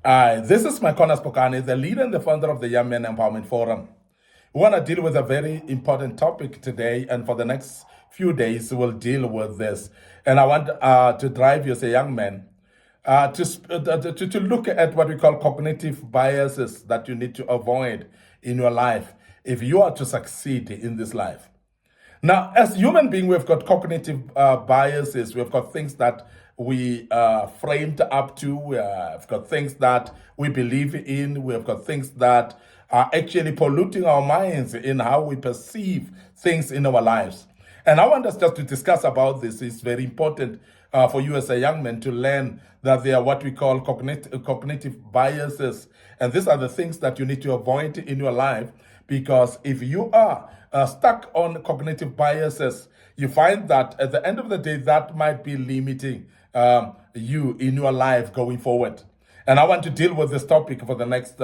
This is Micornus, Phokane, the leader and the founder of the Young Men Empowerment Forum. We want to deal with a very important topic today, and for the next few days, we'll deal with this. And I want to drive you as a young man to look at what we call cognitive biases that you need to avoid in your life if you are to succeed in this life. Now, as human beings, we've got cognitive biases. We've got things that we framed up to. We've got things that we believe in. We've got things that are actually polluting our minds in how we perceive things in our lives. And I want us just to discuss about this. It's very important for you as a young man to learn that there are what we call cognitive biases. And these are the things that you need to avoid in your life, because if you are stuck on cognitive biases, you find that at the end of the day, that might be limiting you in your life going forward. And I want to deal with this topic for the next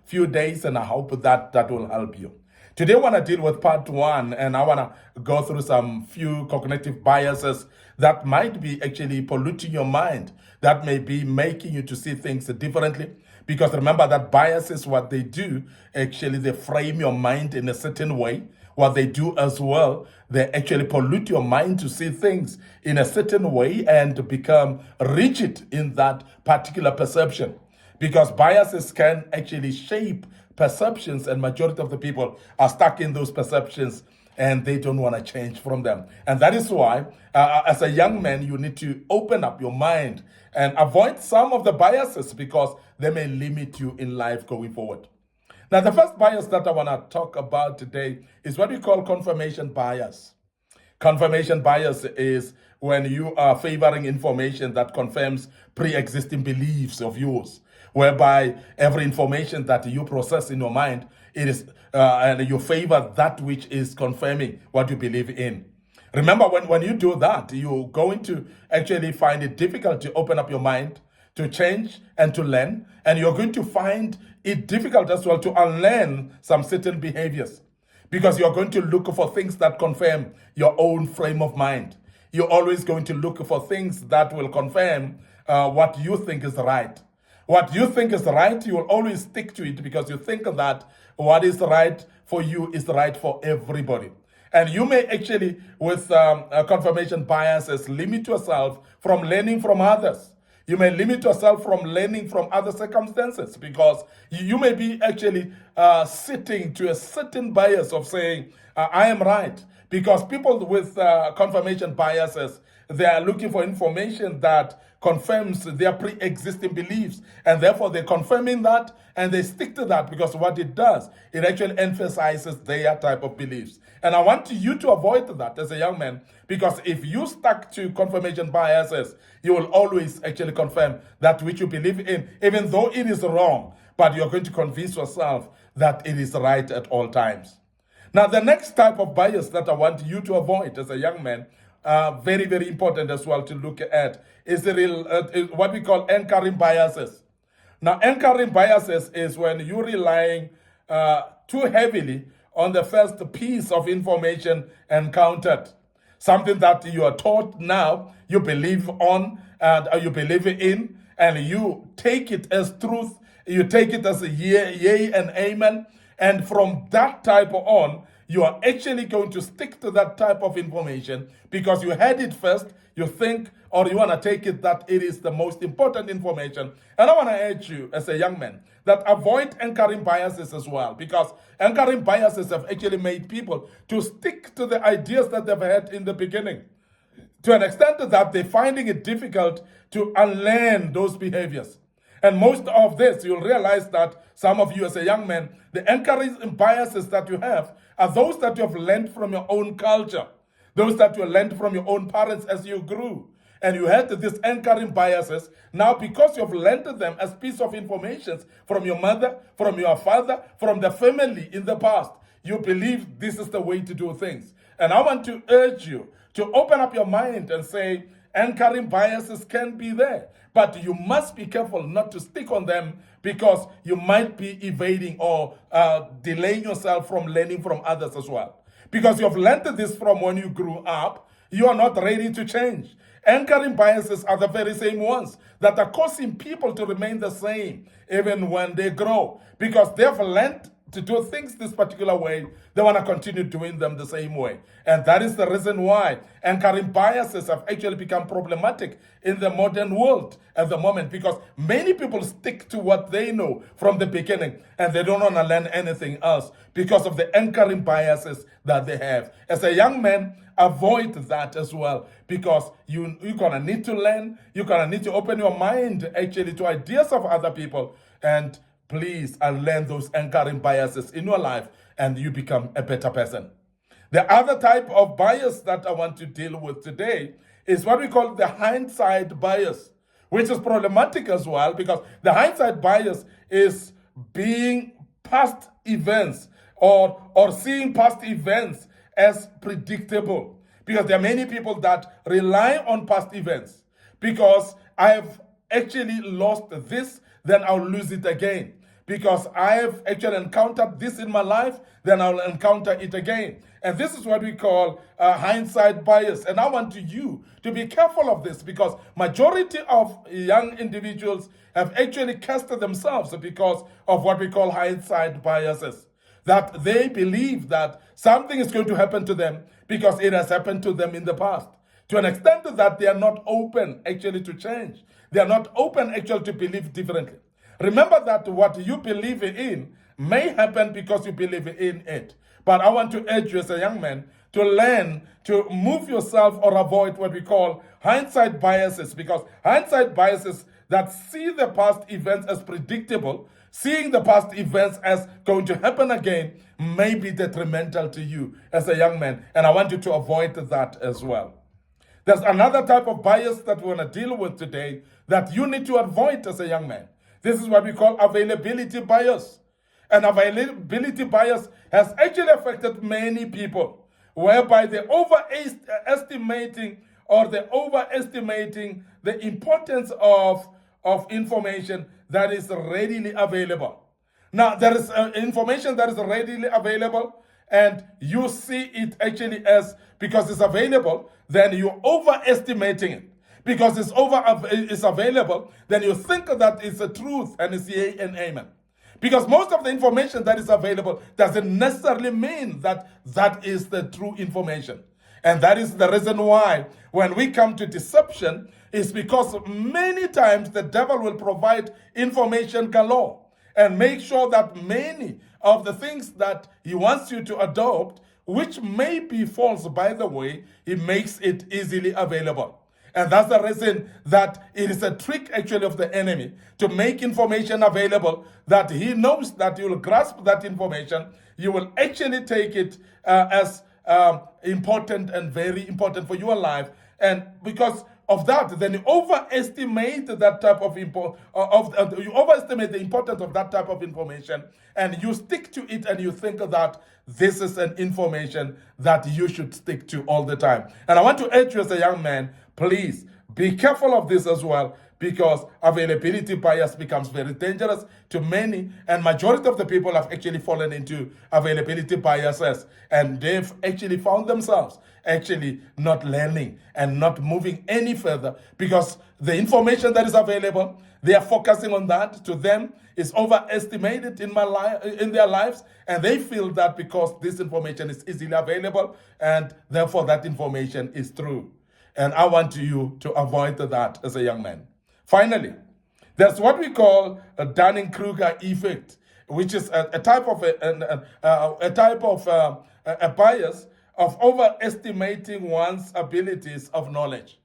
few days, and I hope that will help you. Today, I want to deal with part one, and I want to go through some few cognitive biases that might be actually polluting your mind, that may be making you to see things differently. Because remember that biases, what they do, actually they frame your mind in a certain way. What they do as well, they actually pollute your mind to see things in a certain way and to become rigid in that particular perception. Because biases can actually shape perceptions, and majority of the people are stuck in those perceptions and they don't want to change from them. And that is why, as a young man, you need to open up your mind and avoid some of the biases, because they may limit you in life going forward. Now, the first bias that I want to talk about today is what we call confirmation bias. Confirmation bias is when you are favoring information that confirms pre-existing beliefs of yours, whereby every information that you process in your mind, it is and you favor that which is confirming what you believe in. Remember, when you do that, you're going to actually find it difficult to open up your mind, to change and to learn, and you're going to find it difficult as well to unlearn some certain behaviors, because you're going to look for things that confirm your own frame of mind. You're always going to look for things that will confirm what you think is right. What you think is right, you will always stick to it, because you think that what is right for you is right for everybody. And you may actually, with confirmation biases, limit yourself from learning from others. You may limit yourself from learning from other circumstances, because you may be actually sitting to a certain bias of saying, I am right. Because people with confirmation biases, they are looking for information that confirms their pre-existing beliefs, and therefore they're confirming that and they stick to that, because what it does, it actually emphasizes their type of beliefs. And I want you to avoid that as a young man, because if you stuck to confirmation biases, you will always actually confirm that which you believe in, even though it is wrong, but you're going to convince yourself that it is right at all times. Now, the next type of bias that I want you to avoid as a young man, very, very important as well to look at, is what we call anchoring biases. Now, anchoring biases is when you're relying too heavily on the first piece of information encountered. Something that you are taught now, you believe on, and you believe in, and you take it as truth, you take it as a yea and amen, and from that type on, you are actually going to stick to that type of information because you had it first, you think, or you want to take it that it is the most important information. And I want to urge you as a young man that avoid anchoring biases as well, because anchoring biases have actually made people to stick to the ideas that they've had in the beginning. To an extent that they're finding it difficult to unlearn those behaviors. And most of this, you'll realize that some of you as a young man, the anchoring biases that you have are those that you have learned from your own culture, those that you learned from your own parents as you grew. And you had these anchoring biases. Now, because you've learned them as piece of information from your mother, from your father, from the family in the past, you believe this is the way to do things. And I want to urge you to open up your mind and say, anchoring biases can be there, but you must be careful not to stick on them, because you might be evading or delaying yourself from learning from others as well. Because you've learned this from when you grew up, you are not ready to change. Anchoring biases are the very same ones that are causing people to remain the same even when they grow, because they've learned to do things this particular way. They want to continue doing them the same way. And that is the reason why anchoring biases have actually become problematic in the modern world at the moment, because many people stick to what they know from the beginning and they don't want to learn anything else because of the anchoring biases that they have. As a young man, avoid that as well, because you're gonna need to learn, you're gonna need to open your mind actually to ideas of other people, and please unlearn those anchoring biases in your life and you become a better person. The other type of bias that I want to deal with today is what we call the hindsight bias, which is problematic as well, because the hindsight bias is being past events or seeing past events as predictable, because there are many people that rely on past events. Because I've actually lost this, then I'll lose it again. Because I've actually encountered this in my life, then I'll encounter it again. And this is what we call hindsight bias. And I want you to be careful of this, because majority of young individuals have actually casted themselves because of what we call hindsight biases. That they believe that something is going to happen to them because it has happened to them in the past. To an extent that they are not open actually to change. They are not open actually to believe differently. Remember that what you believe in may happen because you believe in it. But I want to urge you as a young man to learn to move yourself or avoid what we call hindsight biases, because hindsight biases that see the past events as predictable, seeing the past events as going to happen again, may be detrimental to you as a young man. And I want you to avoid that as well. There's another type of bias that we want to deal with today that you need to avoid as a young man. This is what we call availability bias. And availability bias has actually affected many people, whereby they're overestimating the importance of information that is readily available. Now, there is information that is readily available, and you see it actually as, because it's available, then you're overestimating it. Because it's available, then you think that it's a truth and it's yea and amen. Because most of the information that is available doesn't necessarily mean that that is the true information. And that is the reason why when we come to deception, is because many times the devil will provide information galore and make sure that many of the things that he wants you to adopt, which may be false by the way, he makes it easily available. And that's the reason that it is a trick actually of the enemy to make information available that he knows that you will grasp that information, you will actually take it as important and very important for your life. And because of that, then you overestimate that type of you overestimate the importance of that type of information, and you stick to it, and you think that this is an information that you should stick to all the time. And I want to urge you as a young man, please be careful of this as well, because availability bias becomes very dangerous to many, and majority of the people have actually fallen into availability biases, and they've actually found themselves actually not learning and not moving any further, because the information that is available, they are focusing on that. To them, is overestimated in their lives, and they feel that because this information is easily available, and therefore that information is true. And I want you to avoid that as a young man. Finally, there's what we call a Dunning-Kruger effect, which is a type of a bias of overestimating one's abilities of knowledge.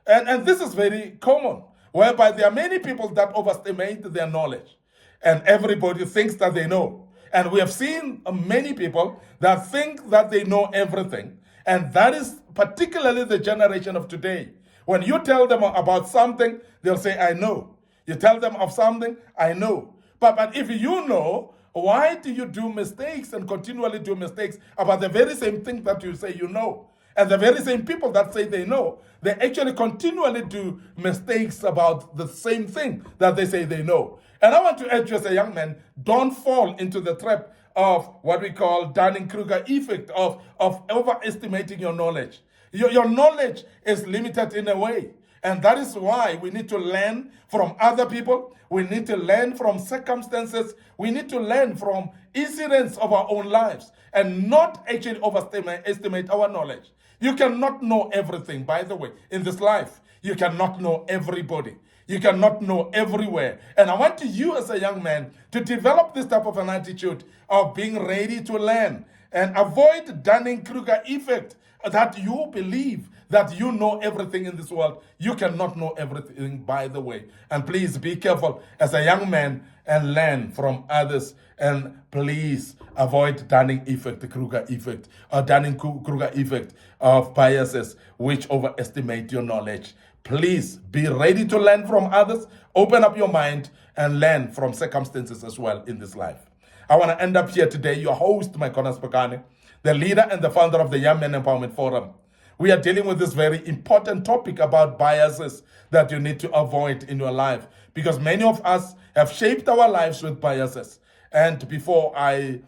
And this is very common, whereby there are many people that overestimate their knowledge, and everybody thinks that they know. And we have seen many people that think that they know everything, and that is particularly the generation of today. When you tell them about something, they'll say, I know. You tell them of something, I know. But if you know, why do you do mistakes and continually do mistakes about the very same thing that you say you know? And the very same people that say they know, they actually continually do mistakes about the same thing that they say they know. And I want to urge you as a young man, don't fall into the trap of what we call Dunning-Kruger effect of overestimating your knowledge. Your knowledge is limited in a way. And that is why we need to learn from other people. We need to learn from circumstances. We need to learn from incidents of our own lives and not actually overestimate our knowledge. You cannot know everything, by the way, in this life. You cannot know everybody. You cannot know everywhere. And I want you as a young man to develop this type of an attitude of being ready to learn and avoid Dunning-Kruger effect that you believe that you know everything in this world. You cannot know everything, by the way. And please be careful as a young man and learn from others. And please avoid Dunning-Kruger effect or Dunning-Kruger effect of biases which overestimate your knowledge. Please be ready to learn from others. Open up your mind and learn from circumstances as well in this life. I want to end up here today, your host, Micornus, Phokane, the leader and the founder of the Young Men Empowerment Forum. We are dealing with this very important topic about biases that you need to avoid in your life, because many of us have shaped our lives with biases. And before I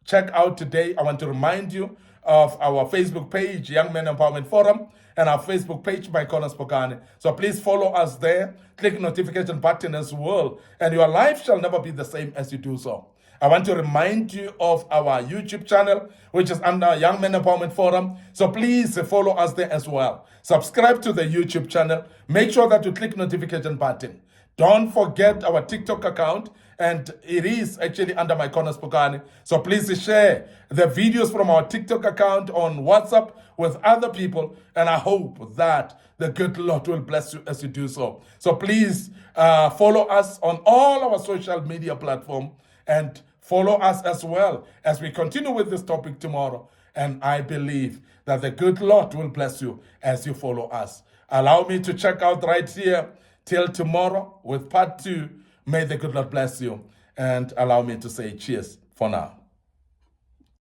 check out today, I want to remind you of our Facebook page, Young Men Empowerment Forum, and our Facebook page, Micornus, Phokane. So please follow us there. Click notification button as well, and your life shall never be the same as you do so. I want to remind you of our YouTube channel, which is under Young Men Empowerment Forum. So please follow us there as well. Subscribe to the YouTube channel. Make sure that you click notification button. Don't forget our TikTok account, and it is actually under Micornus, Phokane. So please share the videos from our TikTok account on WhatsApp with other people, and I hope that the good Lord will bless you as you do so. So please follow us on all our social media platforms and follow us as well as we continue with this topic tomorrow. And I believe that the good Lord will bless you as you follow us. Allow me to check out right here till tomorrow with part 2. May the good Lord bless you. And allow me to say cheers for now.